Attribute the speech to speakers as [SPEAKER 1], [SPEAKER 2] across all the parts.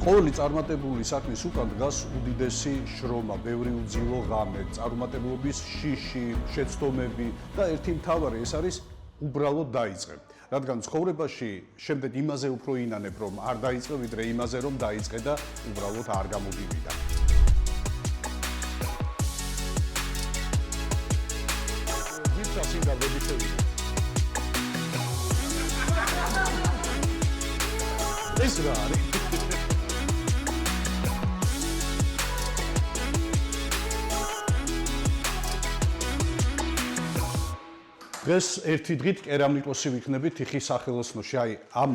[SPEAKER 1] ყოველი წარმატებული საქმის უკან დგას უდიდესი შრომა, ბევრი უძილო ღამე, წარმატებულობის შიში, შეცდომები და ერთი მთავარი ეს არის უბრალოდ დაიწყე. რადგან ცხოვრებაში შემდეგ იმაზე უფრო ინანებ, რომ არ დაიწყე, ვიდრე იმაზე, რომ დაიწყე და უბრალოდ არ გამოდივიდა. ეს რა არის? დღეს ერთი დღით კერამიკოსი ვიქნები თიხის სახელოსნოში. აი, ამ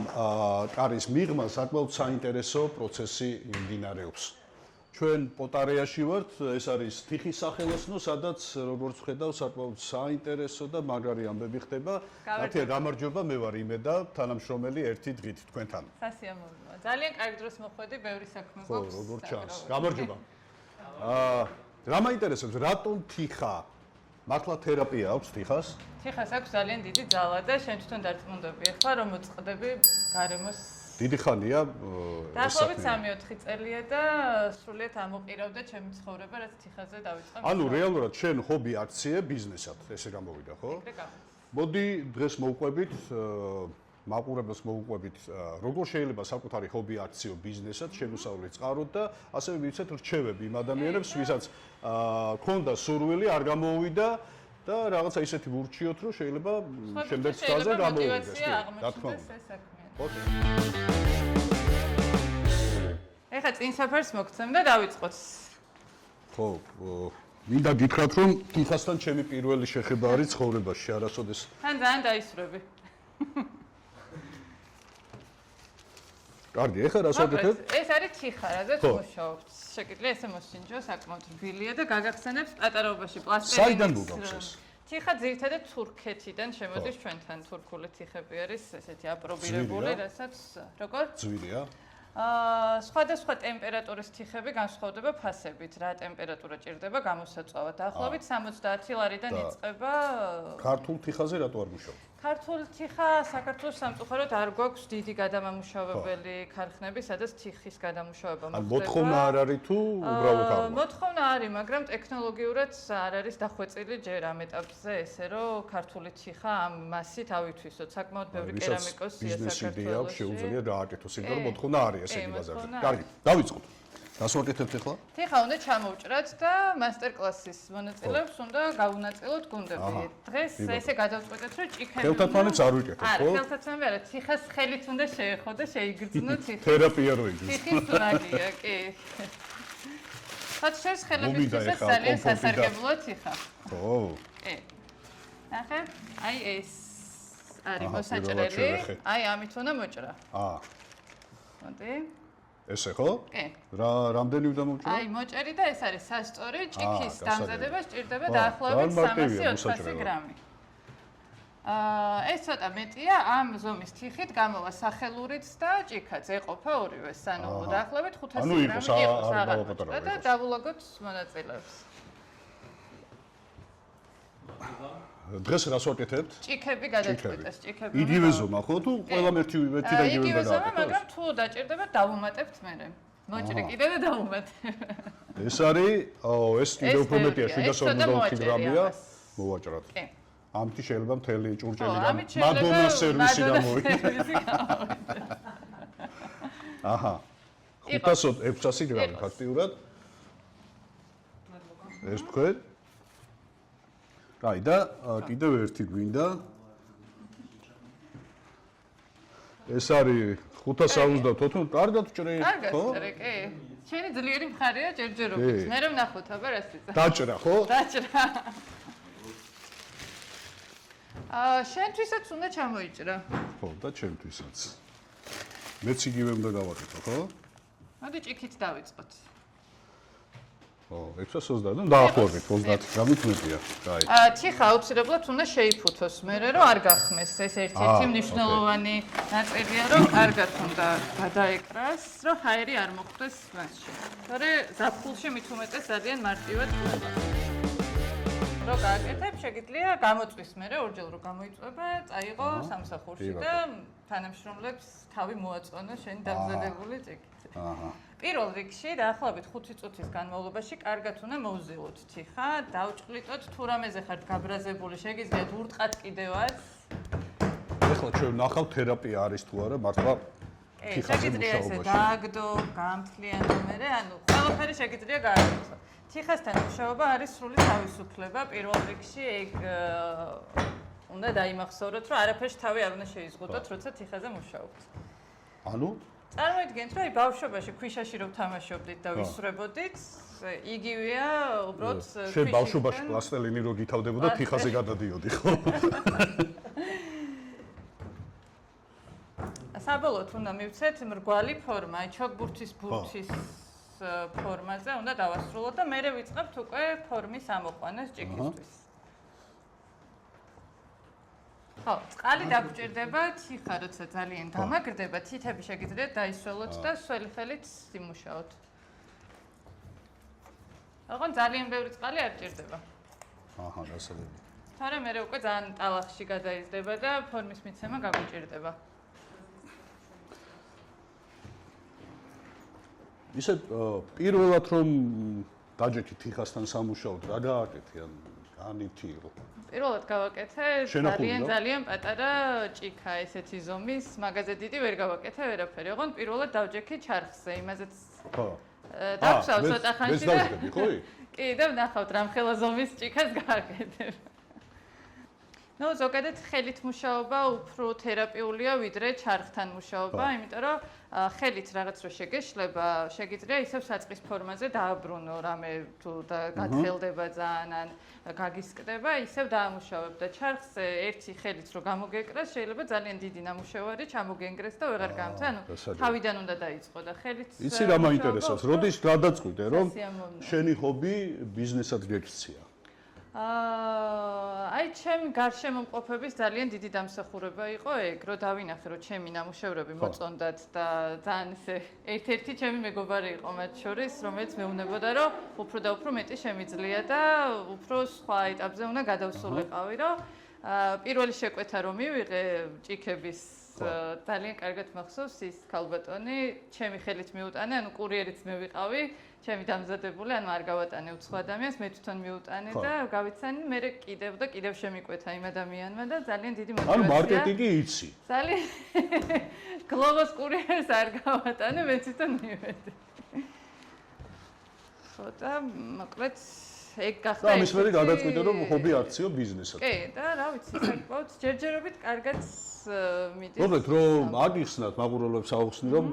[SPEAKER 1] კარის მიღმა საკმაოდ საინტერესო პროცესი მიმდინარეობს. ჩვენ პოტარეაში ვართ, ეს არის თიხის სახელოსნო, სადაც როგორც ვხედავ, საკმაოდ საინტერესო და მაგარი ამბები ხდება. მართლა გამარჯობა, მე ვარ იმე და თანამშრომელი ერთი დღით თქვენთან.
[SPEAKER 2] სასიამოვნოა. ძალიან კარგი დროს მოხვედი, ბევრი საქმე გვაქვს.
[SPEAKER 1] ხო, როგორ ჩანს. გამარჯობა. რა მაინტერესებს, რატომ თიხა? მართლა თერაპია აქვს თიხას?
[SPEAKER 2] თიხას აქვს ძალიან დიდი ძალა და შენ თვითონ დარწმუნდები ახლა რომ მოწყდები გარემოს
[SPEAKER 1] დიდი ხანია
[SPEAKER 2] დაახლოებით 3-4 წელია და სრულიად ამოყირავდა ჩემი ცხოვრება, რაც თიხაზე დავიწყე.
[SPEAKER 1] ანუ რეალურად შენ ჰობი აქციე ბიზნესად, ესე გამოვიდა, ხო? მოდი დღეს მოვყვებით, მაყურებელს მოვყვებით, როგორ შეიძლება საკუთარი ჰობი აქციო ბიზნესად შემოსავლით წყაროთ და ასევე ვიცით რჩევები იმ ადამიანებს, ვისაც ქონდა სურვილი, არ გამოუვიდა და რაღაცა ისეთი ვურჩიოთ, რომ შეიძლება შემდეგ წელზე გამოვიდეს.
[SPEAKER 2] რა თქმა უნდა. ეხლა წინ საფერს მოგცემ და დავიწყოთ.
[SPEAKER 1] ხო, მინდა გითხრათ, რომ თიხასთან ჩემი პირველი შეხება არის ცხოვრებაში, არასოდეს.
[SPEAKER 2] თან ძალიან დაისვრები.
[SPEAKER 1] კარგი, ეხლა რას ვაკეთებ?
[SPEAKER 2] ეს არის თიხა, რაზეც მუშაობთ. შეკიძლია ესე მოსინჯო, საკმაოდ რბილია და გაგახსენებს პატარაობაში პლასტინის.
[SPEAKER 1] საიდან მოგავს ეს?
[SPEAKER 2] თიხა ძირითადად თურქეთიდან შემოდის ჩვენთან. თურქული თიხები არის ესეთი აპრობირებული, რასაც როგორ?
[SPEAKER 1] ძვირია.
[SPEAKER 2] სხვადასხვა ტემპერატურის თიხები განსხვავდება ფასებით. რა ტემპერატურა ჭირდება გამოსაწვავად? დაახლოებით 70 ლარიდან იწყება.
[SPEAKER 1] ქართულ თიხაზე რატო არ მუშაობ?
[SPEAKER 2] ქართულ თიხა საქართველოს სამწუხაროდ არ გვაქვს დიდი გადამამუშავებელი ქარხნები, სადაც თიხის გადამუშავება მოხდება.
[SPEAKER 1] მოთხოვნა არ არის თუ უბრალოდ არ?
[SPEAKER 2] მოთხოვნა არის, მაგრამ ტექნოლოგიურად არ არის დახვეწილი ჯერ ამ ეტაპზე ესე, რომ ქართული თიხა ამ მასით ავითვისოთ. საკმაოდ ბევრი კერამიკოსია საქართველოში.
[SPEAKER 1] შეუძლია დააკეთოს, იმიტომ რომ მოთხოვნა არის ესეთი ბაზარზე. კარგი, დავიწყოთ. რას ვაკეთებთ ახლა?
[SPEAKER 2] თიხა უნდა ჩამოვჭრათ და მასტერკლასის მონაწილეებს უნდა გავუნაწილოთ გუნდები. დღეს ესე გადავწყვეტეთ, რომ ჭიქები
[SPEAKER 1] ხელთათმანებს არ ვიკეთებ, ხო?
[SPEAKER 2] არა, ხელთათმანები არა, თიხას ხელით უნდა შეეხო და შეიგრძნო თიხა.
[SPEAKER 1] თერაპია რო იგრძნო.
[SPEAKER 2] თიხის მაგია, კი. ხოთ შენს ხელებისთვის ძალიან სასარგებლოა თიხა.
[SPEAKER 1] ხო.
[SPEAKER 2] კი. ნახე, აი ეს არის მოსაჭრელი. აი ამით უნდა მოჭრა. მოდი.
[SPEAKER 1] ესე ხო?
[SPEAKER 2] კი.
[SPEAKER 1] რამდენი უნდა მოვჭრა?
[SPEAKER 2] აი, მოჭერი და ეს არის სასწორი, ჭიქის დამზადება სჭირდება დაახლოებით 300-400 გრამი. ეს ცოტა მეტია, ამ ზომის თიხით გამოვა სახელურიც და ჭიქაც ეყოფა ორივე, ანუ დაახლოებით 500 გრამი იყოს აღარ და დავულაგოთ მონაწილეებს.
[SPEAKER 1] დღეს რას ვაკეთებთ?
[SPEAKER 2] ჭიქები გადაწყვეტეს, ჭიქები.
[SPEAKER 1] იგივე ზომა ხო თუ ყველამ ერთი და იგივე
[SPEAKER 2] იგივე ზომა, მაგრამ თუ დაჭირდება დავუმატებთ მერე. მოჭრი კიდე და დავუმატე.
[SPEAKER 1] ეს არის, ეს კიდე უფრო მეტია, 750 გრამია. მოვაჭრათ. კი. ამით შეიძლება მთელი ჭურჭელი მადონა სერვისი გამოვიდა. აჰა. 500-600 გრამი ფაქტიურად. ეს თქვენ აი და კიდევ ერთი გვინდა. ეს არის 570, კარგად ჭრე, ხო?
[SPEAKER 2] კარგად ჭრე, კი. შენი ძლიერი მხარეა ჯერჯერობით. მე რომ ნახოთ, აბა რა სიცა.
[SPEAKER 1] დაჭრა, ხო?
[SPEAKER 2] დაჭრა. შენთვისაც უნდა ჩამოიჭრა.
[SPEAKER 1] ხო, და ჩემთვისაც. მეც იგივე უნდა გავაკეთო, ხო?
[SPEAKER 2] მოდი ჭიქით დავიწყოთ.
[SPEAKER 1] ო, 620 დაახლოებით 30 გრამით მეტია. კაი.
[SPEAKER 2] თიხა აუცილებლად უნდა შეიფუთოს, მერე რომ არ გახმეს. ეს ერთ-ერთი მნიშვნელოვანი ნაწილია, რომ კარგად უნდა გადაეკრას, რომ ჰაერი არ მოხვდეს მასში. თორე ზაფხულში მით უმეტეს ძალიან მარტივად ხდება. რო გააკეთებ, შეგიძლია გამოწვის მერე ორჯერ რო გამოიწვება, წაიღო სამსახურში და თანამშრომლებს თავი მოაწონო შენი დამზადებული ჭიქით. პირველ რიგში დაახლოებით 5 წუთის განმავლობაში კარგად უნდა მოვზილოთ თიხა, დავჭყლიტოთ თუ რამეზე ხართ გაბრაზებული, შეგიძლიათ ურტყათ კიდევაც.
[SPEAKER 1] ეხლა ჩვენ ნახავთ თერაპია არის თუ არა, მართლა თიხაზე
[SPEAKER 2] შეგიძლია ესე
[SPEAKER 1] მუშაობაში.
[SPEAKER 2] დააგდო, გამთლიანო მერე, ანუ ყველაფერი შეგიძლია გააკეთო. თიხასთან მუშაობა არის სრული თავისუფლება. პირველ რიგში ეგ უნდა დაიმახსოვროთ, რომ არაფერში თავი არ უნდა შეიზღუდოთ, როცა თიხაზე მუშაობთ.
[SPEAKER 1] ანუ
[SPEAKER 2] წარმოიდგინეთ, რომ ბავშვობაში ქვიშაში რო თამაშობდით და ვისვრებოდით, იგივეა, უბრალოდ
[SPEAKER 1] შენ ბავშვობაში პლასტელინი რო გითავდებოდა, თიხაზე გადადიოდი, ხო?
[SPEAKER 2] საბოლოოდ უნდა მივცეთ მრგვალი ფორმა, აი ჩოგბურთის ბურთის ფორმაზე უნდა დავასრულოთ და მერე ვიწყებთ უკვე ფორმის ამოყვანას ჭიქისთვის. ხო, წყალი დაგჭირდება, თიხა როცა ძალიან გამაგრდება, თითები შეგიძლიათ დაისველოთ და სველი ხელით იმუშაოთ. ოღონდ ძალიან ბევრი წყალი არ ჭირდება.
[SPEAKER 1] აჰა, გასაგები.
[SPEAKER 2] თორემ მერე უკვე ძალიან ტალახში გადაიზრდება და ფორმის მიცემა გაგუჭირდება.
[SPEAKER 1] ისე პირველად რომ დაჯექი თიხასთან სამუშაოდ, რა გააკეთე ან განითირო?
[SPEAKER 2] პირველად გავაკეთე ძალიან პატარა ჭიქა ესეთი ზომის, მაგაზე დიდი ვერ გავაკეთე ვერაფერი. ოღონდ პირველად დავჯექი ჩარხზე, იმაზეც
[SPEAKER 1] ხო.
[SPEAKER 2] დავსავ ცოტა ხანში და
[SPEAKER 1] დავჯექი, ხო?
[SPEAKER 2] კი, და ვნახავთ რამხელა ზომის ჭიქას გააკეთებ. ნუ ზოგადად ხელით მუშაობა უფრო თერაპიულია ვიდრე ჩარხთან მუშაობა, იმიტომ რომ ხელით რაღაც რო შეგეშლება, შეგიძლია ისევ საწყის ფორმაზე დააბრუნო, რამე თუ გათხელდება ძალიან ან გაგისკდება, ისევ დაამუშავებ და ჩარხზე ერთი ხელით რო გამოგეკრას, შეიძლება ძალიან დიდი ნამუშევარი ჩამოგენგრეს და ვეღარ გამწე, ანუ თავიდან უნდა დაიწყო და ხელით
[SPEAKER 1] იცი რა მაინტერესებს, როდის გადაწყვიტე რომ შენი ჰობი ბიზნესად გექცია?
[SPEAKER 2] აი ჩემი გარშემომყოფების ძალიან დიდი დამსახურება იყო ეგ, რომ დავინახე, რომ ჩემი ნამუშევრები მოწონდათ და ძალიან ესე ერთ-ერთი ჩემი მეგობარი იყო მათ შორის, რომელიც მეუბნებოდა, რომ უფრო და უფრო მეტი შემიძლია და უფრო სხვა ეტაპზე უნდა გადავსულიყავი, რომ პირველი შეკვეთა რომ მივიღე ჭიქების ძალიან კარგად მახსოვს ის ქალბატონი, ჩემი ხელით მიუტანე, ანუ კურიერიც მე ვიყავი, ჩემი დამზადებული, ანუ არ გავატანე უცხო ადამიანს, მე თვითონ მიუტანე და გავიცანი, მე კიდევ და კიდევ შემიკვეთა იმ ადამიანმა და ძალიან დიდი мотиваცია.
[SPEAKER 1] ანუ მარკეტინგი იცი.
[SPEAKER 2] ძალიან გლოვოს კურიერს არ გავატანე, მე თვითონ მივედი. ხო და მოკლედ ეგ გახდა.
[SPEAKER 1] და ამის მერე გადაწყვიტე რომ ჰობი აქციო ბიზნესად.
[SPEAKER 2] კი, და რა ვიცი, საკმაოდ ჯერჯერობით კარგად მიდის.
[SPEAKER 1] მოგეთ რომ აგიხსნათ მაყურებლებს აუხსნი რომ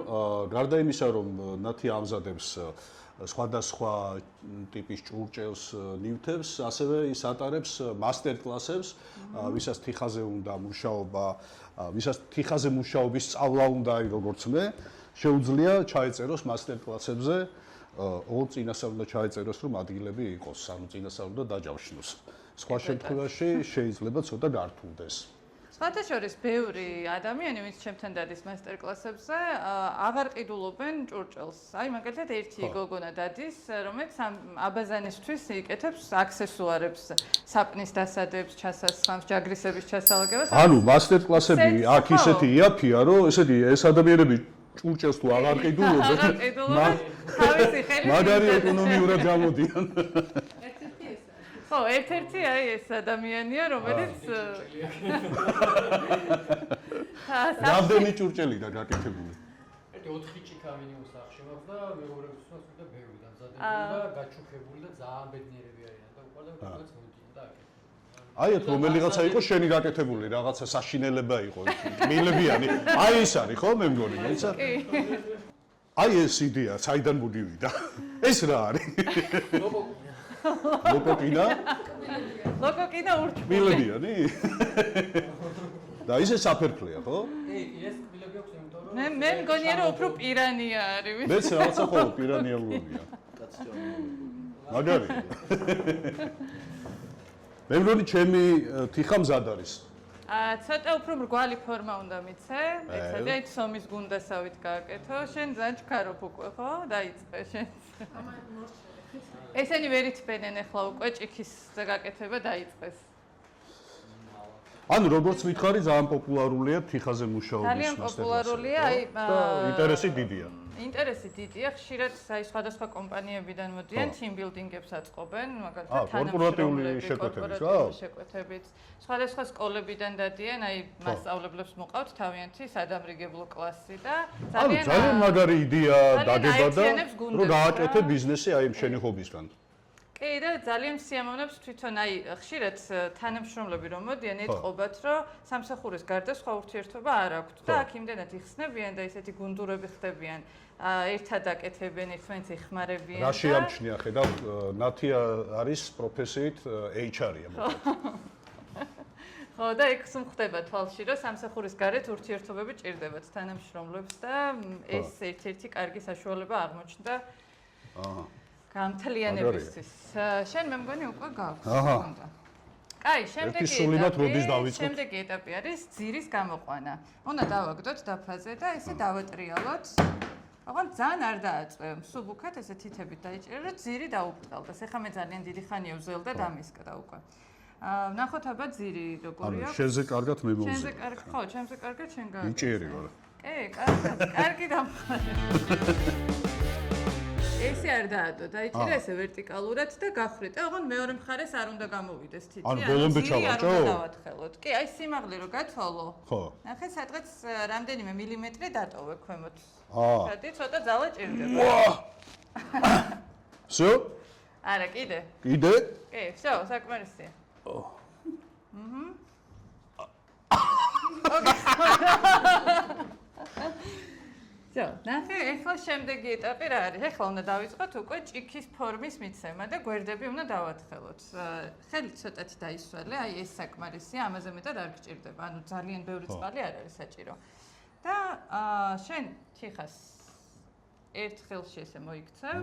[SPEAKER 1] გარდა იმისა რომ ნათი ამზადებს სხვადასხვა ტიპის ჭურჭელს ნივთებს, ასევე ის ატარებს მასტერ კლასებს, ვისაც თიხაზე უნდა მუშაობა, ვისაც თიხაზე მუშაობის სწავლა უნდა როგორც მე, შეუძლია ჩაეწეროს მასტერ კლასებზე, ოღონდ წინასწავლდა ჩაეწეროს რომ ადგილები იყოს, ანუ წინასწავლდა დაჯავშნოს. სხვა შემთხვევაში შეიძლება ცოტა გართულდეს.
[SPEAKER 2] სხვათა შორის ბევრი ადამიანი, ვინც ჩემთან დადის მასტერ კლასებზე, აღარ ყიდულობენ ჭურჭელს. აი, მაგალითად, ერთი გოგონა დადის, რომელიც აბაზანისთვის იკეთებს აქსესუარებს, საპნის დასადებს, ჩასასხამს, ჯაგრისების ჩასალაგებას.
[SPEAKER 1] ანუ მასტერ კლასები აქ ისეთი იაფია, რომ ესეთი ეს ადამიანები ჭურჭელს თუ აღარ ყიდულობენ,
[SPEAKER 2] თავისი ხელით
[SPEAKER 1] მაგარი ეკონომიურად გამოდიან.
[SPEAKER 2] ხო, ერთ-ერთი აი ეს ადამიანია, რომელიც
[SPEAKER 1] რამდენი ჭურჭელი და გაკეთებული?
[SPEAKER 3] ერთი 4 ჭიქა მინიმუმ სახში მაქვს და მეგობრებისთვის უკვე ბევრი დამზადებული და გაჩუქებული და ძალიან ბედნიერები არიან და უყურდა რაღაც მოდიან და აკეთებენ.
[SPEAKER 1] აი ეს რომელიღაცა იყო შენი გაკეთებული, რაღაცა საშინელება იყო, მილებიანი. აი ეს არის ხო, მე მგონი, მეცა. აი ეს იდეა, საიდან მოდივიდა? ეს რა არის? ლოკოკინა?
[SPEAKER 2] ლოკოკინა ურჩხული.
[SPEAKER 1] მილებიანი? და ისე საფერფლეა, ხო?
[SPEAKER 3] კი, ეს კბილები აქვს, იმიტომ რომ
[SPEAKER 2] მე მგონია რომ უფრო პირანია არის.
[SPEAKER 1] მეც რაღაცა ხო პირანია მგონია. მაგარი. მე მგონი ჩემი თიხა მზად არის.
[SPEAKER 2] ცოტა უფრო მრგვალი ფორმა უნდა მიცე. ეცადე აი სომის გუნდასავით გააკეთო. შენ ძალიან ჩქარობ უკვე, ხო? დაიწყე შენ. ესენი ვერ ითბენენ ახლა უკვე ჭიქისზე გაკეთება დაიწყეს.
[SPEAKER 1] ანუ როგორც მითხარი, ძალიან პოპულარულია თიხაზე მუშაობის
[SPEAKER 2] ძალიან პოპულარულია, აი
[SPEAKER 1] ინტერესი დიდია.
[SPEAKER 2] ინტერესი დიდია, ხშირად აი სხვადასხვა კომპანიებიდან მოდიან team building-ებს აწყობენ, მაგალითად
[SPEAKER 1] კორპორატიული
[SPEAKER 2] შეკვეთებით. სხვადასხვა სკოლებიდან დადიან, აი მასწავლებლებს მოყავთ თავიანთი სადამრიგებლო კლასი და
[SPEAKER 1] ძალიან მაგარი იდეა დაგება და რომ გააკეთე ბიზნესი აი შენი ჰობისგან.
[SPEAKER 2] კი და ძალიან სიამოვნებს თვითონ აი ხშირად თანამშრომლები რომ მოდიან ეთყობათ რომ სამსახურის გარდა სხვა ურთიერთობა არ აქვთ და აქ იმდენად იხსნებიან და ესეთი გუნდურები ხდებიან ერთად აკეთებენ ერთმანეთს ეხმარებიან და
[SPEAKER 1] რა შეამჩნია ხედავ ნათია არის პროფესიით HR-ია
[SPEAKER 2] ხო და იქ სულ ხდება თვალში რომ სამსახურის გარეთ ურთიერთობები ჭირდებათ თანამშრომლებს და ეს ერთ-ერთი კარგი საშუალება აღმოჩნდა გამთლიანებისთვის. შენ მე მგონი უკვე გაქვს. უნდა. კაი, შემდეგი ეტაპი არის ძირის გამოყვანა. უნდა დავაგდოთ დაფაზე და ესე დავატრიალოთ. ოღონდ ძალიან არ დააწევ. სუბუქად ესე თითებით დაიჭირე, რომ ძირი დაუბრწყელდეს. ეხლა მე ძალიან დიდი ხანია ვზელდა დამისკდა უკვე. ნახოთ აბა ძირი როგორია.
[SPEAKER 1] ანუ შენზე კარგად მე მოვზელდა.
[SPEAKER 2] შენზე კარგად, ხო, ჩემზე კარგად შენ გააკეთე.
[SPEAKER 1] იჭიერი ვარ.
[SPEAKER 2] კი, კარგად. კარგი დამხმარე. ესე არ დაადო, დაიჭირე ესე ვერტიკალურად და გახრით. ოღონდ მეორე მხარეს არ უნდა გამოვიდეს თითი.
[SPEAKER 1] ანუ ბოლომდე ჩავაჭო?
[SPEAKER 2] არ უნდა დავათხელოთ. კი, აი სიმაღლე რო გათვალო.
[SPEAKER 1] ხო.
[SPEAKER 2] ნახე, სადღაც რამდენიმე მილიმეტრი დატოვე ქვემოთ.
[SPEAKER 1] აა.
[SPEAKER 2] სადი ცოტა ძალა ჭირდება.
[SPEAKER 1] всё?
[SPEAKER 2] არა, კიდე.
[SPEAKER 1] კიდე?
[SPEAKER 2] კი, всё, საკმარისია. всё, ნახე, ეხლა შემდეგი ეტაპი რა არის? ეხლა უნდა დავიწყოთ უკვე ჭიქის ფორმის მიცემა და გვერდები უნდა დავათხელოთ. ხელი ცოტათი დაისვალე, აი ეს საკმარისია, ამაზე მეტად არ გჭირდება. ანუ ძალიან ბევრი წყალი არ არის საჭირო. და შენ თიხას ერთ ხელში ესე მოიქცევ.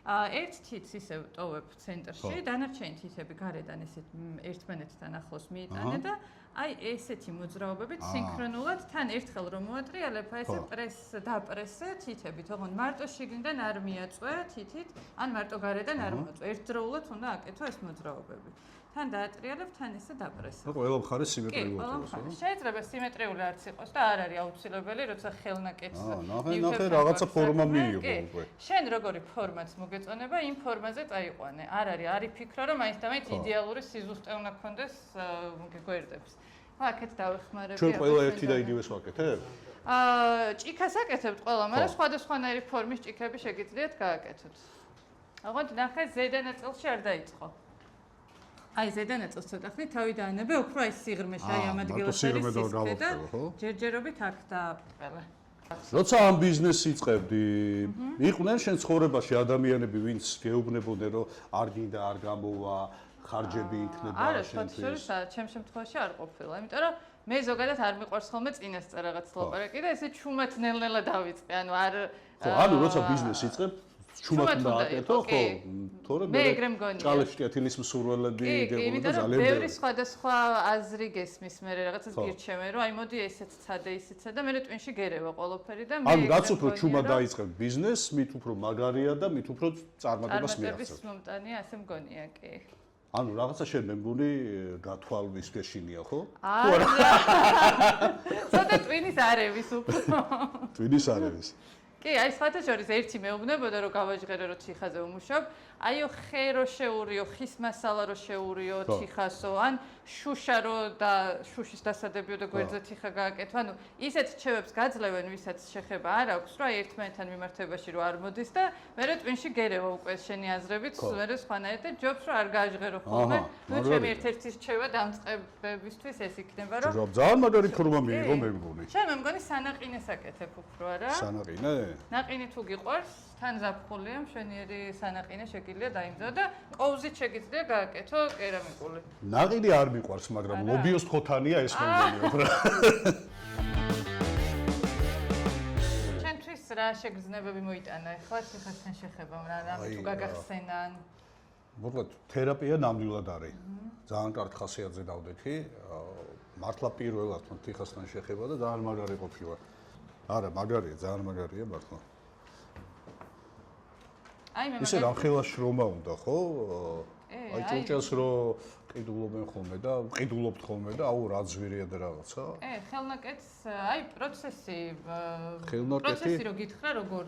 [SPEAKER 2] ერთ თითს ისე ტოვებ ცენტრში, დანარჩენი თითები გარედან ესე ერთმანეთთან ახლოს მიიტანე და აი ესეთი მოძრაობებით სინქრონულად თან ერთხელ რომ მოატრიალებ, აი ესე დაპრესე თითებით, ოღონდ მარტო შიგნიდან არ მიაწვე თითით, ან მარტო გარედან არ მოაწვე. ერთდროულად უნდა აკეთო ეს მოძრაობები. თან დაატრიალებ, თან ესე დაპრესე.
[SPEAKER 1] ყველა მხარე სიმეტრიულად
[SPEAKER 2] იყოს. შეიძლება სიმეტრიული არც იყოს და არ არის აუცილებელი, როცა ხელნაკეთს
[SPEAKER 1] ნახე რაღაცა ფორმა მიიღო უკვე.
[SPEAKER 2] შენ როგორი ფორმაც მოგეწონება, იმ ფორმაზე წაიყვანე. არ იფიქრო, რომ მაინც და მაინც იდეალური სიზუსტე უნდა გქონდეს გვერდებს. ხო, აქეთ დავეხმარები.
[SPEAKER 1] ჩვენ ყველა ერთი და იგივეს ვაკეთებ?
[SPEAKER 2] ჭიქას აკეთებთ ყველა, მაგრამ სხვადასხვანაირი ფორმის ჭიქები შეგიძლიათ გააკეთოთ. ოღონდ ნახე, ზედა ნაწილში არ დაიწყო. აი ზედა ნაწილს ცოტა ხნით თავი დაანებე, უფრო აი სიღრმეში, აი ამ ადგილას არის სისქრე და ჯერჯერობით აქ დააბრწყელე.
[SPEAKER 1] როცა ამ ბიზნესს იწყებდი, იყვნენ შენ ცხოვრებაში ადამიანები, ვინც გეუბნებოდნენ, რომ არ გინდა არ გამოვა, ხარჯები იქნება
[SPEAKER 2] შენთვის. არა, ჩემ შემთხვევაში არ ყოფილა, იმიტომ რომ მე ზოგადად არ მიყვარს ხოლმე წინასწარ რაღაც ლაპარაკი და ესე ჩუმად ნელ-ნელა დავიწყე, ანუ არ
[SPEAKER 1] ხო, ანუ როცა ბიზნესს იწყებ ჩუმად უნდა აკეთო, ხო? თორემ
[SPEAKER 2] მე ეგრე მგონია.
[SPEAKER 1] ჭალებში კეთილის მსურველები გეგმოდა ძალიან
[SPEAKER 2] ბევრი სხვადასხვა აზრი გესმის მე რაღაცას გირჩევენ, რომ აი მოდი ესეც ცადე, ისეც და მე ტვინში გერევა ყველაფერი და მე
[SPEAKER 1] ანუ რაც უფრო ჩუმად დაიწყებ ბიზნესს, მით უფრო მაგარია და მით უფრო წარმატებას მიაღწევ.
[SPEAKER 2] წარმატების მომტანია, ასე მგონია, კი.
[SPEAKER 1] ანუ რაღაცა შენ მე მგონი გათვალვის გეშინია, ხო?
[SPEAKER 2] არა. ცოტა ტვინის არევის უფრო.
[SPEAKER 1] ტვინის არევის.
[SPEAKER 2] კი, აი სხვათა შორის ერთი მეუბნებოდა რომ გავაჟღერე რომ თიხაზე ვმუშაობ, აიო ხე რო შეურიო, ხის მასალა რო შეურიო თიხასო, ან შუშა რო და შუშის დასადებიო და გვერდზე თიხა გააკეთო. ანუ ისეთ რჩევებს გაძლევენ, ვისაც შეხება არ აქვს, რომ აი ერთმანეთთან მიმართებაში რო არ მოდის და მე ტვინში გერევა უკვე შენი აზრებით, მე სხვანაირად და ჯობს რომ არ გააჟღერო ხოლმე. ნუ ჩემი ერთ-ერთი რჩევა დამწყებებისთვის ეს იქნება, რომ
[SPEAKER 1] ძალიან მაგარი ფორმა მიიღო მე მგონი.
[SPEAKER 2] შენ მე მგონი სანაყინეს აკეთებ უფრო არა?
[SPEAKER 1] სანაყინე?
[SPEAKER 2] ნაყინი თუ გიყვარს, თან ზაფხულია, მშვენიერი სანაყინე შეგიძლია დაიმზადო და კოვზით შეგიძლია გააკეთო კერამიკული.
[SPEAKER 1] ნაყინი არ მიყვარს, მაგრამ ლობიოს ხოთანია ეს მეგონია უფრო.
[SPEAKER 2] ჩვენთვის რა შეგრძნებები მოიტანა ახლა თიხასთან შეხებამ, რა თუ გაგახსენან?
[SPEAKER 1] მოკლედ, თერაპია ნამდვილად არის. ძალიან კარგ ხასიათზე დავდექი. მართლა პირველად თიხასთან შეხება და ძალიან მაგარი ყოფილა. არა, მაგარია, ძალიან მაგარია მართლა. ისე რამხელა შრომა უნდა, ხო? აი ჭურჭელს რო ყიდულობენ ხოლმე და ყიდულობთ ხოლმე და აუ რა ძვირია და რაღაცა.
[SPEAKER 2] ხელნაკეთს აი პროცესი რო გითხრა როგორ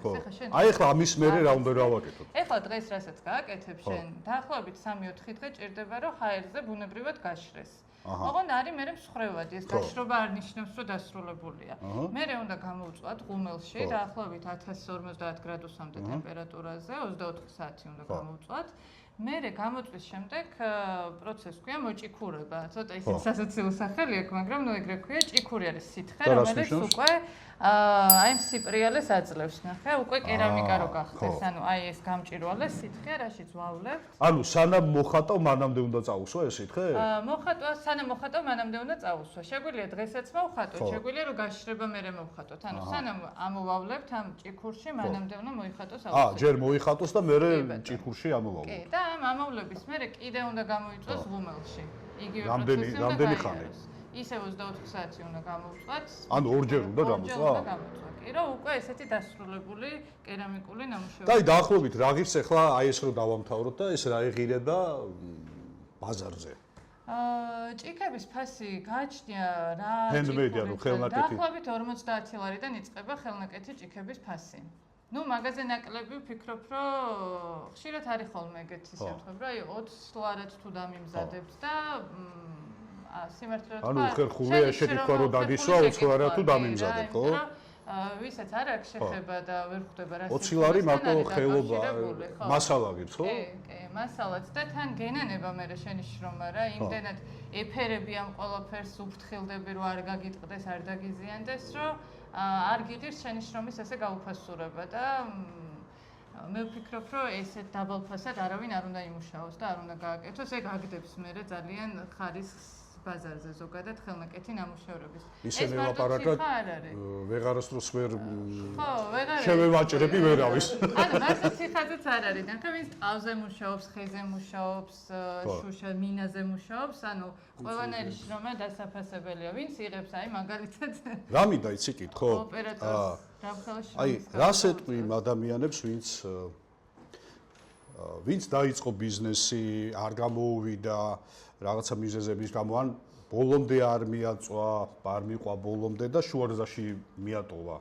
[SPEAKER 2] არის ეხლა შენ
[SPEAKER 1] აი ეხლა ამის მერე რა უნდა რავაკეთოთ?
[SPEAKER 2] ეხლა დღეს რასაც გააკეთებ შენ დაახლოებით 3-4 დღე ჭირდება რომ ჰაერზე ბუნებრივად გაშრეს. ოღონდ არის მერე მსხრევადი ეს გაშრობა არ ნიშნავს რომ დასრულებულია. მერე უნდა გამოვწვათ ღუმელში დაახლოებით 1050 გრადუსამდე ტემპერატურაზე 24 საათი უნდა გამოვწვათ. მერე გამოწვის შემდეგ პროცესს ქვია მოჭიქურება. ცოტა ისე სასაცილო სახელი აქვს, მაგრამ ნუ ეგრე ქვია, ჭიქური არის სითხე, რომელიც უკვე აი ამ სიპრიალეს აძლევს, ნახე, უკვე კერამიკა რო გახდეს. ანუ აი ეს გამჭირვალე სითხე, რაშიც ვავლებ.
[SPEAKER 1] ანუ სანამ მოხატავ, მანამდე უნდა წაუსვა ეს სითხე?
[SPEAKER 2] სანამ მოხატავ, მანამდე უნდა წაუსვა. შეგვიძლია დღესაც მოვხატოთ, შეგვიძლია რომ გაშრება მერე მოვხატოთ. ანუ სანამ ამოვავლებთ ამ ჭიქურში, მანამდე უნდა მოიხატოს აუცილებლად.
[SPEAKER 1] ჯერ მოიხატოს და მერე ჭიქურში ამოვავლოთ.
[SPEAKER 2] კი, და ამ ამოვლების მერე კიდე უნდა გამოიწვას ღუმელში. იგივე
[SPEAKER 1] რამდენი ხანი?
[SPEAKER 2] ისევ 24 საათი უნდა გამოვწვათ.
[SPEAKER 1] ანუ ორჯერ უნდა გამოწვა?
[SPEAKER 2] კი, რომ უკვე ესეთი დასრულებული კერამიკული ნამუშევარი.
[SPEAKER 1] და აი დაახლოებით რა ღირს ახლა აი ეს რო დავამთავროთ და ეს რა ეღირება ბაზარზე?
[SPEAKER 2] ჭიქების ფასი გააჩნია რა
[SPEAKER 1] handmade ანუ ხელნაკეთი.
[SPEAKER 2] დაახლოებით 50 ლარიდან იწყება ხელნაკეთი ჭიქების ფასი. ნუ მაღაზე ნაკლები ვფიქრობ, რომ ხშირად არის ხოლმე ეგეთი შემთხვევა, რომ აი 20 ლარად თუ დამიმზადებს და სიმართლე რა თქმა უნდა,
[SPEAKER 1] ანუ ხერხული ესეთი თქვა რომ დაგისვა 20 ლარად თუ დამიმზადებ, ხო?
[SPEAKER 2] ვისაც არ აქვს შეხება და ვერ ხვდება რა
[SPEAKER 1] 20 ლარი მარტო ხელობა მასალა ღირს, ხო?
[SPEAKER 2] კი, მასალაც და თან გენანება მე შენი შრომა რა, იმდენად ეფერები ამ ყველაფერს უფრთხილდები რომ არ გაგიტყდეს, არ დაგიზიანდეს, რომ არ გიღირს შენი შრომის ესე გაუფასურება და მე ვფიქრობ, რომ ესეთ დაბალფასად არავინ არ უნდა იმუშაოს და არ უნდა გააკეთოს, ეგ აგდებს მე ძალიან ხარისხს ბაზარზე ზოგადად ხელნაკეთი ნამუშევრების.
[SPEAKER 1] ისე ველაპარაკად ვეღარასდროს ვერ
[SPEAKER 2] ვეღარ
[SPEAKER 1] შევევაჭრები ვერავის.
[SPEAKER 2] ანუ მასე ციხაზეც არ არის, ნახე ვინც ტავზე მუშაობს, ხეზე მუშაობს, შუშა მინაზე მუშაობს, ანუ ყველანაირი შრომა დასაფასებელია. ვინც იღებს აი მაგალითად
[SPEAKER 1] რა მინდა იცი კითხო?
[SPEAKER 2] ოპერატორს რამხელა შრომა.
[SPEAKER 1] აი რას ეტყვი იმ ადამიანებს, ვინც დაიწყო ბიზნესი, არ გამოუვიდა რაღაცა მიზეზების გამო ან ბოლომდე არ მიაწვა, არ მიყვა ბოლომდე და შუაგზაში მიატოვა.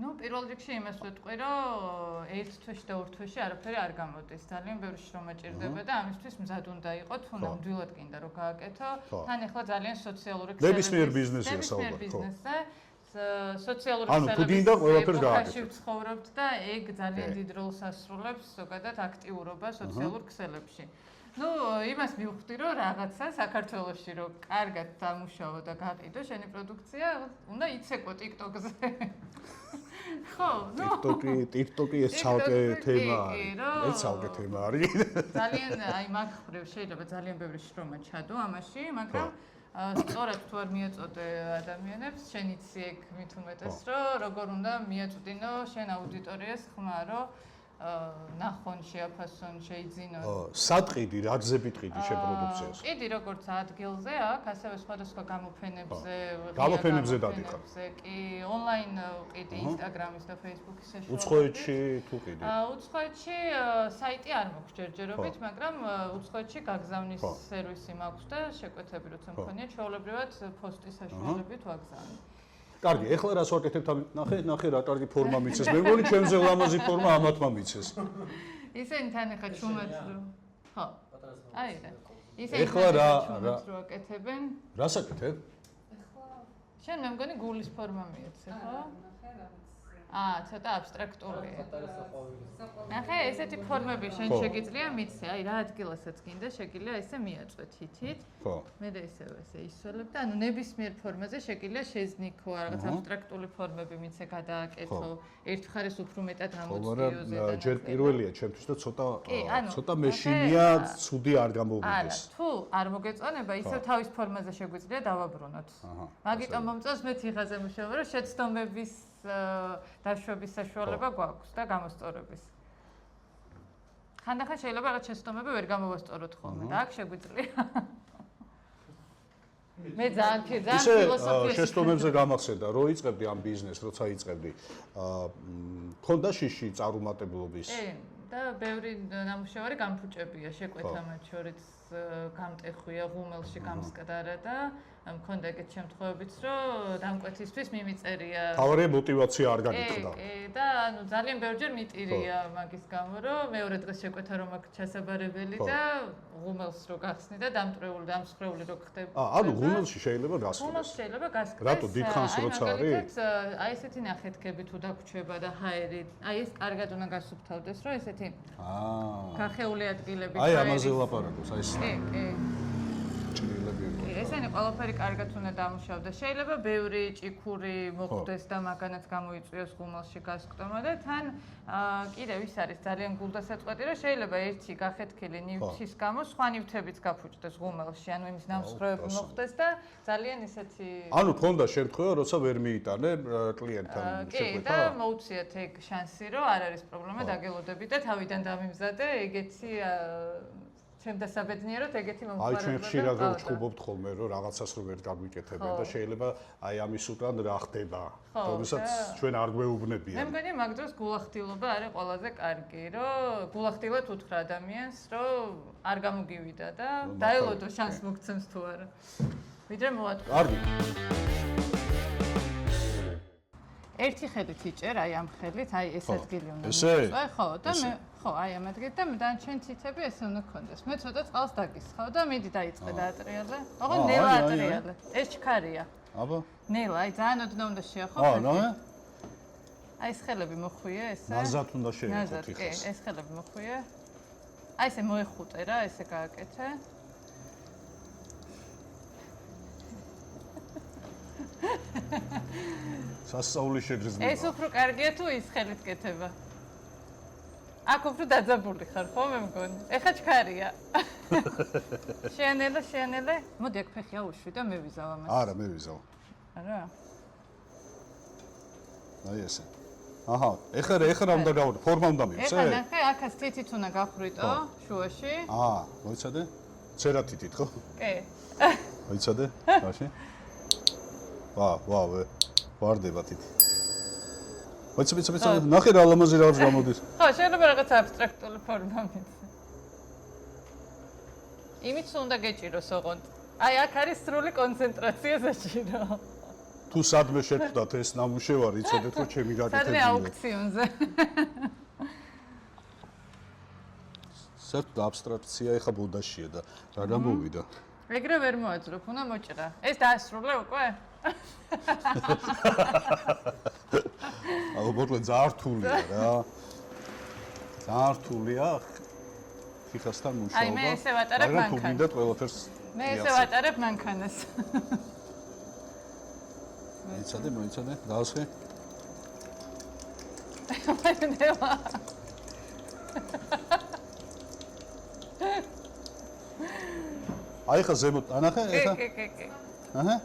[SPEAKER 2] ნუ პირველ რიგში იმას ვეტყვი, რომ ერთ თვეში და ორ თვეში არაფერი არ გამოდის. ძალიან ბევრი შრომა ჭირდება და ამისთვის მზად უნდა იყო, თუ ნამდვილად გინდა რომ გააკეთო. თან ახლა ძალიან სოციალური ქსელები.
[SPEAKER 1] ნებისმიერ ბიზნესია საუბარი, ხო?
[SPEAKER 2] სოციალური ქსელების ვცხოვრობთ და ეგ ძალიან დიდ როლს ასრულებს ზოგადად აქტიურობა სოციალურ ქსელებში. ნუ იმას მივხვდი რომ რაღაცა საქართველოში რომ კარგად დამუშავო და გაყიდო შენი პროდუქცია, უნდა იცეკვო TikTok-ზე. ხო, ნუ
[SPEAKER 1] TikTok-ი ეს ცალკე თემა არის. ეს ცალკე თემა არის.
[SPEAKER 2] ძალიან აი მაგ ხრივ შეიძლება ძალიან ბევრი შრომა ჩადო ამაში, მაგრამ სწორად თუ არ მიაწოდე ადამიანებს, შენ იცი ეგ მით უმეტეს რომ როგორ უნდა მიაწვდინო შენ აუდიტორიას ხმა რომ ნახონ შეაფასონ შეიძინონ.
[SPEAKER 1] სად ყიდი, რა გზებით ყიდი შენ პროდუქციას?
[SPEAKER 2] ყიდი როგორც ადგილზე აქ, ასევე სხვადასხვა გამოფენებზე,
[SPEAKER 1] გამოფენებზე დადიხარ.
[SPEAKER 2] კი, ონლაინ ყიდი Instagram-ის და Facebook-ის საშუალებით.
[SPEAKER 1] უცხოეთში თუ ყიდი?
[SPEAKER 2] უცხოეთში საიტი არ მაქვს ჯერჯერობით, მაგრამ უცხოეთში გაგზავნის სერვისი მაქვს და შეკვეთები როცა მქონია, ჩვეულებრივად პოსტის საშუალებით ვაგზავნე.
[SPEAKER 1] კარგი, ეხლა რას ვაკეთებთ ამ ნახე რა კარგი ფორმა მიცეს. მე მგონი ჩემზე ლამაზი ფორმა ამათმა მიცეს.
[SPEAKER 2] ისინი თან ახლა ჩუმად ხო. აი რა.
[SPEAKER 1] ეხლა რა
[SPEAKER 2] ვაკეთებენ?
[SPEAKER 1] რას აკეთებ?
[SPEAKER 2] ეხლა შენ მე მგონი გულის ფორმა მიეცე, ხო? ცოტა აბსტრაქტულია. ნახე, ესეთი ფორმები შენ შეგიძლია მიცე, აი რა ადგილასაც გინდა შეგიძლია ესე მიაწვეთ თითით.
[SPEAKER 1] ხო.
[SPEAKER 2] მე და ესე ისოლებ და ანუ ნებისმიერ ფორმაზე შეგიძლია შეზნიქო, რაღაც აბსტრაქტული ფორმები მიცე გადააკეთო. ერთ ხარეს უფრო მეტად ამოწიო ზედა.
[SPEAKER 1] ჯერ პირველია ჩემთვის და ცოტა მეშინია, ცუდი არ გამოვიდეს.
[SPEAKER 2] თუ არ მოგეწონება, ისევ თავის ფორმაზე შეგვიძლია დავაბრუნოთ. მაგიტომ მომწონს მე თიხაზე მუშაობა, რომ შეცდომების დაშვების საშუალება გვაქვს და გამოსწორების. ხანდახან შეიძლება რაღაც შეცდომები ვერ გამოვასწოროთ ხოლმე და აქ შეგვიძლია. მე ძალიან
[SPEAKER 1] ისე
[SPEAKER 2] ფილოსოფიაში
[SPEAKER 1] შეცდომებზე გამახსენდა, რომ იწყებდი ამ ბიზნესს, როცა იწყებდი, მქონდა შიში წარუმატებლობის.
[SPEAKER 2] და ბევრი ნამუშევარი გამფუჭებია, შეკვეთა მათ შორის გამტეხვია, ღუმელში გამსკდარა და მქონდა ეგეთ შემთხვევებიც, რომ დამკვეთისთვის მიმიწერია.
[SPEAKER 1] თავარია мотиваცია არ განიხდა.
[SPEAKER 2] კი, და ანუ ძალიან ბევრჯერ მიტირია მაგის გამო, რომ მეორე დღეს შეკვეთა რომ აქ ჩასაბარებელი და ღუმელს რო გახსნი და დამსხრეული რო ხდება.
[SPEAKER 1] ანუ ღუმელში შეიძლება გასხდეს.
[SPEAKER 2] ღუმელში შეიძლება გასკდეს.
[SPEAKER 1] რატო დიდხანს როცა არის?
[SPEAKER 2] აი ესეთი ნახეთქები თუ დაგვრჩება და ჰაერი, აი ეს კარგად უნდა გასუფთავდეს, რომ ესეთი გახეული ადგილები
[SPEAKER 1] აი ამაზე ვლაპარაკობს, აი ეს
[SPEAKER 2] კი.
[SPEAKER 1] ჭრილები.
[SPEAKER 2] ესენი ყველაფერი კარგად უნდა დამუშავდეს. შეიძლება ბევრი ჭიქური მოხდეს და მაგანაც გამოიწვიოს ღუმელში გასკდომა და თან კიდევ ის არის ძალიან გულდასაწყვეტი, რომ შეიძლება ერთი გახეთქილი ნივთის გამო სხვა ნივთებიც გაფუჭდეს ღუმელში, ანუ იმის ნამსხვრევები მოხდეს და ძალიან ისეთი
[SPEAKER 1] ანუ ქონდა შემთხვევა, როცა ვერ მიიტანე კლიენტთან
[SPEAKER 2] კი, და
[SPEAKER 1] შეკვეთა.
[SPEAKER 2] მოუწიათ ეგ შანსი, რომ არ არის პრობლემა, დაგელოდები და თავიდან დამიმზადე ეგეთი ჩემ დასაბედნიეროდ ეგეთი
[SPEAKER 1] აი
[SPEAKER 2] მომხმარებლობა.
[SPEAKER 1] ჩვენ ხშირად რომ ვჩხუბობთ ხოლმე, რომ რაღაცას რო ვერ გაგვიკეთებენ და შეიძლება აი ამის უკან რა ხდება. როდესაც ჩვენ არ გვეუბნებიან.
[SPEAKER 2] მე მგონია მაგ დროს გულახდილობა არის ყველაზე კარგი, რომ გულახდილად უთხრა ადამიანს, რომ არ გამოგივიდა და დაელოდო შანს მოგცემს თუ არა. ვიდრე მოატყვა.
[SPEAKER 1] კარგი.
[SPEAKER 2] ერთი ხელით იჭერ, აი ამ ხელით, აი ეს ადგილი უნდა
[SPEAKER 1] ესე?
[SPEAKER 2] მიწვა, ხო, და მე ხო, აი ამ ადგილით და მე დანარჩენი თითები ესე უნდა გქონდეს. მე ცოტა წყალს დაგისხავ და მიდი დაიწყე დაატრიალე. ოღონდ ნელა ატრიალე. ეს ჩქარია.
[SPEAKER 1] აბა.
[SPEAKER 2] ნელა, აი ძალიან ოდნავ უნდა შეახო. აი ეს ხელები მოხვია ესე.
[SPEAKER 1] ნაზად უნდა შეეხოთ
[SPEAKER 2] ნაზად, კი,
[SPEAKER 1] იხას.
[SPEAKER 2] ეს ხელები მოხვია. აი ესე მოეხუტე რა, ესე გააკეთე.
[SPEAKER 1] სასწაული შეგრძნება.
[SPEAKER 2] ეს უფრო კარგია თუ ის ხელით კეთება. აქ უფრო დაძაბული ხარ, ხო მე მგონი. ეხა ჩქარია. შეანელე. მოდი აქ ფეხი აუშვი და მე ვიზავ ამას.
[SPEAKER 1] არა, მე ვიზავ.
[SPEAKER 2] არა.
[SPEAKER 1] აი ესე. აჰა, ეხლა რა უნდა გავდო? ფორმა უნდა მივცე?
[SPEAKER 2] ეხლა ნახე, აქაც თითით უნდა გახრიტო შუაში.
[SPEAKER 1] მოიცადე? წერა თითით, ხო?
[SPEAKER 2] კი.
[SPEAKER 1] მოიცადე? მაშინ. ვარდება თითი. მოიცადე, ნახე რა ლამაზი რაღაც გამოდის.
[SPEAKER 2] ხო, შეიძლება რაღაც აბსტრაქტული ფორმა მიცე. იმით უნდა გეჭიროს ოღონდ. აი აქ არის სრული კონცენტრაცია საჭირო.
[SPEAKER 1] თუ სადმე შეხვდათ ეს ნამუშევარი, იცოდეთ რომ ჩემი
[SPEAKER 2] სადმე
[SPEAKER 1] გაკეთებულია.
[SPEAKER 2] აუქციონზე.
[SPEAKER 1] საერთოდ აბსტრაქცია ეხა ბუდაშია და რა გამოვიდა?
[SPEAKER 2] ეგრე ვერ მოაძრობ, უნდა მოჭრა. ეს დაასრულე უკვე?
[SPEAKER 1] ალბათ ძალიან რთულია რა. ძალიან რთულია ფიხასთან მუშაობა.
[SPEAKER 2] აი მე ესე ვატარებ
[SPEAKER 1] მაგრამ თუ
[SPEAKER 2] მანქანას.
[SPEAKER 1] გინდათ ყველაფერს
[SPEAKER 2] მე ესე ვატარებ მანქანას.
[SPEAKER 1] მოიცადე, დაასხე.
[SPEAKER 2] ნელა.
[SPEAKER 1] აი ხა ზემოთ ანახე ეხა?
[SPEAKER 2] კი.
[SPEAKER 1] აჰა.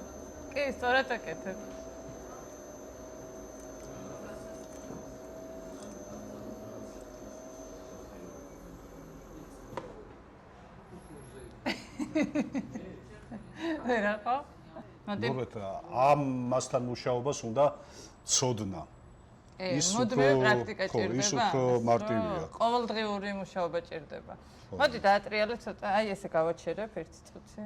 [SPEAKER 2] კი, სწორად აკეთებ. ვერაყო?
[SPEAKER 1] მოგეთ ამასთან მუშაობას უნდა ცოდნა. ის
[SPEAKER 2] მოდმე
[SPEAKER 1] უფრო-
[SPEAKER 2] პრაქტიკა
[SPEAKER 1] ხო,
[SPEAKER 2] ჭირდება.
[SPEAKER 1] ის უფრო მარტივია.
[SPEAKER 2] ყოველდღიური მუშაობა ჭირდება. მოდი დაატრიალე ცოტა, აი ესე გავაჩერებ ერთი წუთი.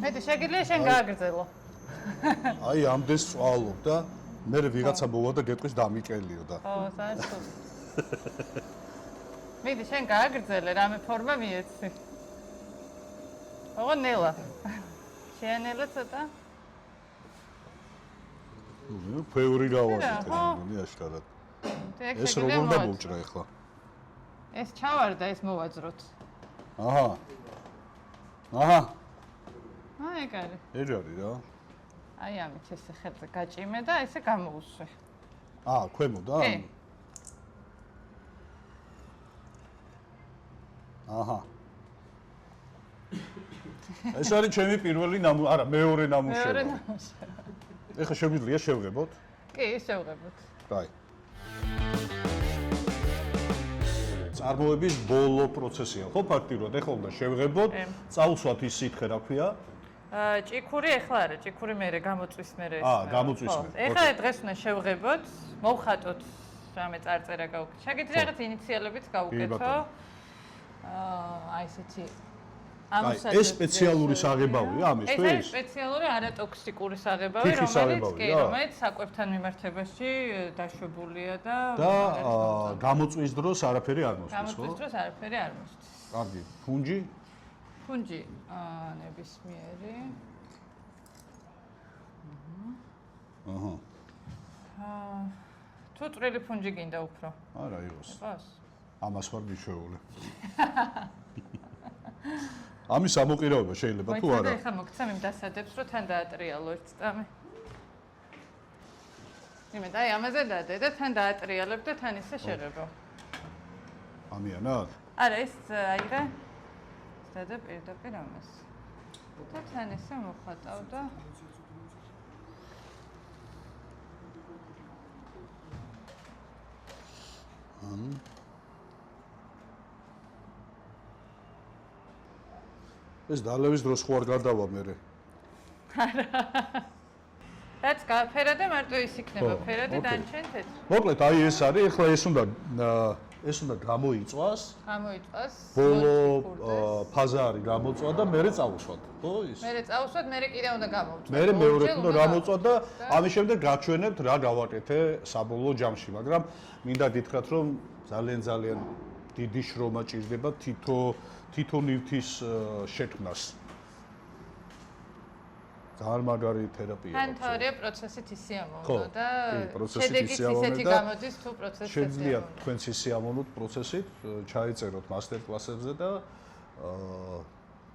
[SPEAKER 2] მეტი შეგიძლია შენ გააგრძელო.
[SPEAKER 1] აი ამდენს წვალობ და მე ვიღაცა მოვა და გეტყვის დამიკელიო და.
[SPEAKER 2] ხო, საერთოდ. მეტი შენ გააგრძელე, რამე ფორმა მიეცი. ოღონდ ნელა. შეანელე ცოტა.
[SPEAKER 1] ფეური გავაკეთე, მე აშკარად. ეს როგორ უნდა მოვჭრა ახლა?
[SPEAKER 2] ეს ჩავარდა, ეს მოვაძროთ.
[SPEAKER 1] აჰა.
[SPEAKER 2] ეგ არის.
[SPEAKER 1] ეგ არის რა.
[SPEAKER 2] აი ამით ესე ხელზე გაჭიმე და ესე გამოუსვე.
[SPEAKER 1] ქვემო და?
[SPEAKER 2] კი.
[SPEAKER 1] აჰა. ეს არის ჩემი პირველი მეორე ნამუშევარი. ეხლა შეგვიძლია შევღებოთ?
[SPEAKER 2] კი, შევღებოთ.
[SPEAKER 1] კაი. წარმოების ბოლო პროცესია, ხო, ფაქტიურად, ეხლა უნდა შევღებოთ, წავუსვათ ის სითხე, რა ქვია?
[SPEAKER 2] ჭიქური ეხლა არა, ჭიქური მერე გამოწვის მერე ეს.
[SPEAKER 1] გამოწვის მერე.
[SPEAKER 2] ეხლა დღეს უნდა შევღებოთ, მოვხატოთ რამე წარწერა გავუკეთოთ. შეგიძლია რაღაც ინიციალებით გავუკეთო. აი ესეთი
[SPEAKER 1] ეს სპეციალური საღებავია ამისთვის?
[SPEAKER 2] ეს სპეციალური არატოქსიკური საღებავი, რომელიც საკვებთან მიმართებაში დაშვებულია და
[SPEAKER 1] გამოწვის დროს არაფერი არ მოსდის, ხო?
[SPEAKER 2] გამოწვის დროს არაფერი არ მოსდის.
[SPEAKER 1] კარგი, ფუნჯი?
[SPEAKER 2] ფუნჯი ნებისმიერი. თუ წვრილი ფუნჯი გინდა უფრო?
[SPEAKER 1] არა, იყოს.
[SPEAKER 2] იყოს.
[SPEAKER 1] ამას ვარ მიშვეული. ამის ამოყირაობა შეიძლება თუ არა?
[SPEAKER 2] ეხლა მოგცემ იმ დასადებს, რომ თან დაატრიალო ერთ წამი. იმედ აი ამაზე დადე და თან დაატრიალებ და თან ისე შეღებო.
[SPEAKER 1] ამიანად?
[SPEAKER 2] არა, ეს აიღე. დადე პირდაპირ ამას. და თან ისე მოხატავ და ეს დალევის დროს ხო არ გადავა მერე. რაც გაფერადე მარტო ის იქნება, ფერადი დანჩენ თეთრი.
[SPEAKER 1] მოკლედ აი ეს არის, ეხლა ეს უნდა გამოიწვას.
[SPEAKER 2] გამოიწვას.
[SPEAKER 1] ბოლო ფაზა არის გამოწვა და მერე წავუსვათ, ხო ის?
[SPEAKER 2] მერე წავუსვათ, მერე კიდე უნდა გამოვწვა.
[SPEAKER 1] მერე მეორე უნდა გამოწვა და ამის შემდეგ გაჩვენებთ რა გავაკეთე საბოლოო ჯამში, მაგრამ მინდა გითხრათ, რომ ძალიან დიდი შრომა ჭირდება თითო ნივთის შექმნას. ძალიან მაგარი თერაპია.
[SPEAKER 2] თან თორია პროცესით ისიამოვნო და
[SPEAKER 1] შედეგიც
[SPEAKER 2] ისეთი გამოდის თუ პროცესით.
[SPEAKER 1] შეძლიათ თქვენც ისიამოვნოთ პროცესით, ჩაიწეროთ მასტერკლასებზე და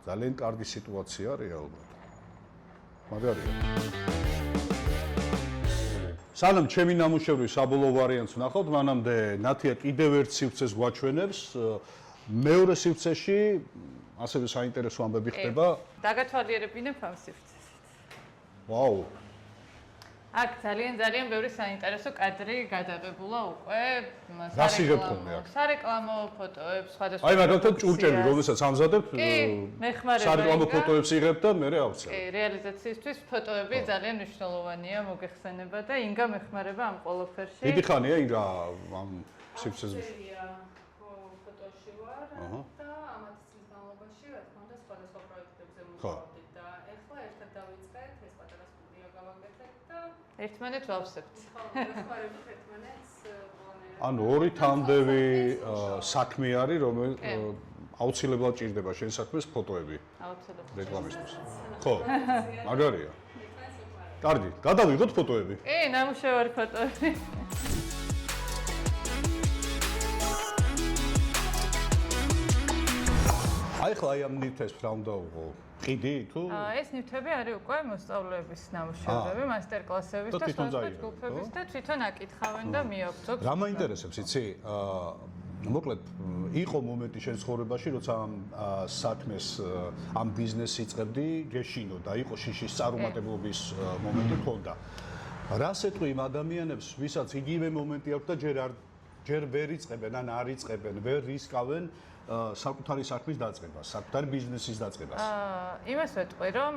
[SPEAKER 1] ძალიან კარგი სიტუაცია რეალურად. მაგარია. სანამ ჩემი ნამუშევრის საბოლოო ვარიანტს ვნახავთ, მანამდე ნათია კიდევ ერთ სივრცეს გვაჩვენებს. მეორე სივრცეში ასევე საინტერესო ამბები ხდება.
[SPEAKER 2] დაგათვალიერებინებ ამ სივრცეს.
[SPEAKER 1] ვაუ.
[SPEAKER 2] აქ ძალიან ბევრი საინტერესო კადრი გადაღებულა უკვე.
[SPEAKER 1] გასიღებთ ხოლმე აქ.
[SPEAKER 2] სარეკლამო ფოტოებს, სხვადასხვა.
[SPEAKER 1] აი მაგალითად ჭურჭელი, რომელსაც ამზადებთ,
[SPEAKER 2] მეხმარება.
[SPEAKER 1] სარეკლამო ფოტოებს იღებთ და მე ავწევ.
[SPEAKER 2] კი, რეალიზაციისთვის ფოტოები ძალიან მნიშვნელოვანია, მოგეხსენება და ინგა მეხმარება ამ ყველაფერში.
[SPEAKER 1] დიდი ხანია ინგა ამ სივრცეზე.
[SPEAKER 2] ფოტოში ვარ და ამათ წლის განმავლობაში რა თქმა უნდა სხვადასხვა პროექტებზე
[SPEAKER 1] ხო.
[SPEAKER 2] მუშაობდი და ეხლა ერთად დავიწყეთ, ეს პატარა სტუდია გავაკეთეთ და ერთმანეთს ვავსებთ. ვეხმარებთ ერთმანეთს პლანერად.
[SPEAKER 1] ანუ ორი თანდევი საქმე არის, რომელიც აუცილებლად ჭირდება შენ საქმეს ფოტოები.
[SPEAKER 2] აუცილებლად.
[SPEAKER 1] რეკლამისთვის. ხო, მაგარია. კარგი, გადავიღოთ ფოტოები.
[SPEAKER 2] კი, ნამუშევარი ფოტოები.
[SPEAKER 1] აი ხლა აი ამ ნივთებს რა უნდა უყო? ყიდი თუ?
[SPEAKER 2] ეს ნივთები არის უკვე მოსწავლეების ნამუშევრები, მასტერკლასების და სხვა ჯგუფების და თვითონ აკითხავენ და მიაგვწევთ.
[SPEAKER 1] რა მაინტერესებს, იცი? მოკლედ იყო მომენტი შენ ცხოვრებაში, როცა ამ საქმეს, ამ ბიზნესს იწყებდი, გეშინო და იყო შიშის წარუმატებლობის მომენტი ხონდა. რას ეტყვი იმ ადამიანებს, ვისაც იგივე მომენტი აქვს და ჯერ ვერ იწყებენ, ან არ იწყებენ, ვერ რისკავენ საკუთარი საქმის დაწყებას, საკუთარი ბიზნესის დაწყებას.
[SPEAKER 2] იმას ვეტყვი, რომ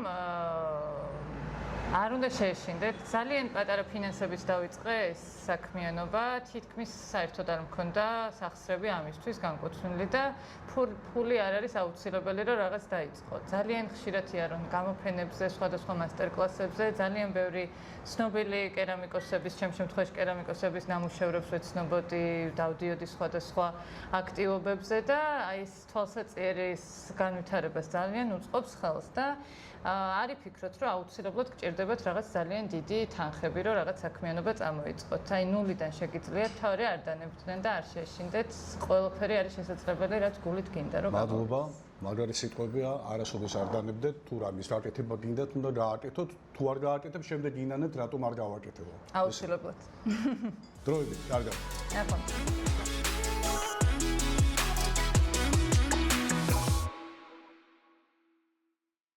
[SPEAKER 2] არ უნდა შეეშინდეთ, ძალიან პატარა ფინანსებით დავიწყე ეს საქმიანობა, თითქმის საერთოდ არ მქონდა სახსრები ამისთვის განკუთვნილი და ფული არ არის აუცილებელი, რომ რაღაც დაიწყო. ძალიან ხშირადია, რომ გამოფენებზე, სხვადასხვა მასტერკლასებზე ძალიან ბევრი ცნობილი კერამიკოსების, ჩემ შემთხვევაში კერამიკოსების ნამუშევრებს ვეცნობოდი, დავდიოდი სხვადასხვა აქტივობებზე და აი ეს თვალსაწიერის განვითარებას ძალიან უწყობს ხელს და არის ფიქრობთ, რომ აუცილებლად გჭირდებათ რაღაც ძალიან დიდი თანხები, რომ რაღაც საქმიანობა წამოიწყოთ. აი ნულიდან შეგიძლიათ თავი არ დანებდნენ და არ შეეშინდეთ. ყველაფერი არის შესაძლებელი, რაც გულით გინდა, რომ
[SPEAKER 1] მადლობა. მაგარი სიტყვებია, არასოდეს არ დანებდეთ, თუ რამის გაკეთება გინდათ, უნდა გააკეთოთ, თუ არ გააკეთებ, შემდეგ გინანეთ, რატომ არ გავაკეთებო.
[SPEAKER 2] აუცილებლად.
[SPEAKER 1] დროებით, კარგად.
[SPEAKER 2] ნახოთ.